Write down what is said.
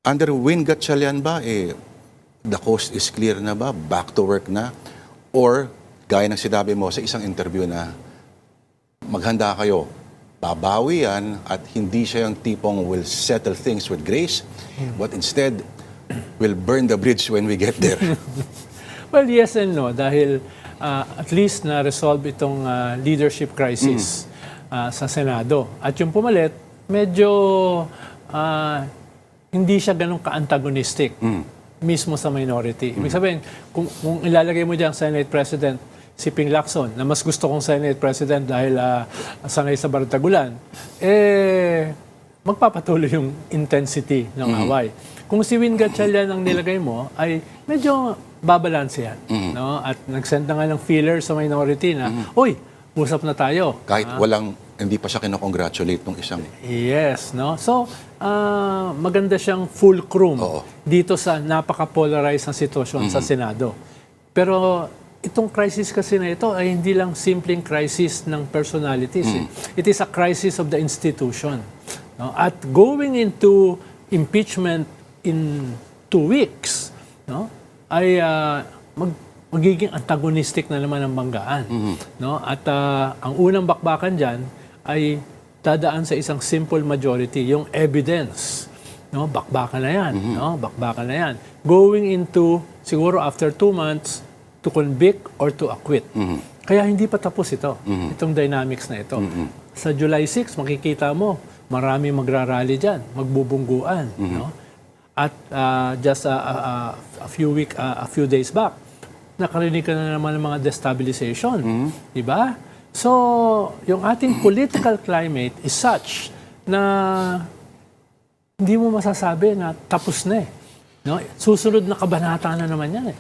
under Win Gatchalian ba, the coast is clear na ba? Back to work na? Or, gaya ng sinabi mo sa isang interview na maghanda kayo, babawi yan at hindi siya yung tipong will settle things with grace, but instead, will burn the bridge when we get there. Well, yes and no. Dahil at least na-resolve itong leadership crisis sa Senado. At yung pumalit, medyo hindi siya ganun ka-antagonistic mismo sa minority. Ibig sabihin, kung ilalagay mo dyan Senate President si Ping Lacson, na mas gusto kong Senate President dahil sanay sa Bartagulan, magpapatuloy yung intensity ng away. Kung si Win Gatchalian ang nilagay mo, ay medyo babalanse yan. No? At nag-send na nga ng feeler sa minority na, Uy, usap na tayo. Kahit hindi pa siya kinakongratulate ng isang... Yes, no? So, maganda siyang fulcrum dito sa napaka-polarized na sitwasyon sa Senado. Pero itong crisis kasi na ito ay hindi lang simpleng crisis ng personalities. It is a crisis of the institution. No? At going into impeachment in 2 weeks, no? Ay magiging antagonistic na naman ang banggaan. No? At ang unang bakbakan dyan ay dadaan sa isang simple majority, yung evidence. No? Bakbakan na yan. No? Bakbakan na yan. Going into, siguro after 2 months, to convict or to acquit. Kaya hindi pa tapos ito, itong dynamics na ito. Sa July 6, makikita mo, marami magrarally dyan, magbubungguan. No? At just a few days back, nakarinig ka na naman ng mga destabilization. Diba? So, yung ating political climate is such na hindi mo masasabi na tapos na eh. No? Susunod na kabanata na naman yan eh.